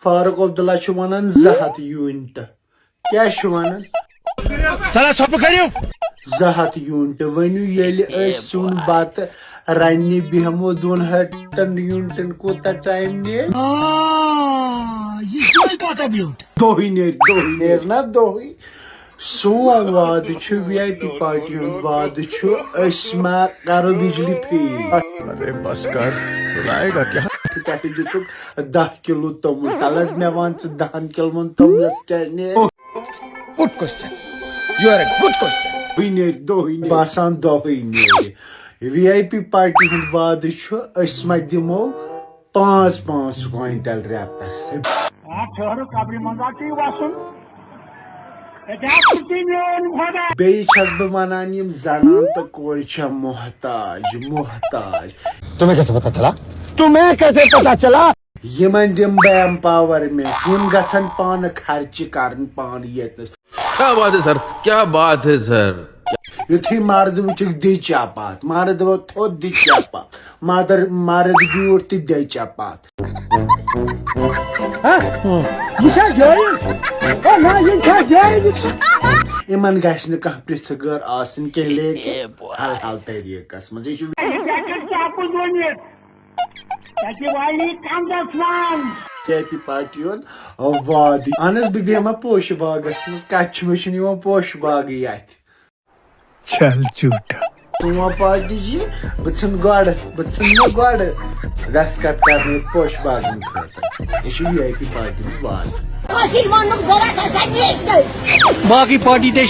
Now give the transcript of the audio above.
फारूक अब्दुल्ला छु वनान 200 यूनिट क्या छु वनान चला सप करियो 200 यूनिट वनु येले सुन बात रानी बिहमो 200 यूनिटन कोता टाइम ने ये जोई बात ब्यूट दोही नेर ना दोही सोन वाद छु वीआईपी पार्टी वाद छु अस्मा करो बिजली फ्री अरे बस कर रुलाएगा क्या 10 किलो तमुल तलस मे वन 10 किलो तमुलस क्या ने good question you are a good question दोही बासान दोही नेर वीआईपी पार्टी हुंद वाद छु अस्मा दिमो 5 क्विंटल रेपस बेई छस बह वनान यम जनान तो कोर छ मोहताज तुम्हें कैसे पता चला यमन दिम बह एम्पावरमेंट यम गछन पान खर्च करन पान येतस क्या बात है सर क्या बात है सर युथी मर्द वुचक दि चापात मर्द वो थोद दि चापात मर्द ब्यूट ति दे चापात इमन गछ न कह प्रिसगर आसन के लेके हल तरीकस मज वीआईपी पार्टी वादी अनस बेमा पोश बागस मज कच पोश बाग ये चल झूठा पार्टी जी बन गड़ दस्तखत कर पोश बाग यह वीआईपी पार्टी वाद बाकी पार्टी ते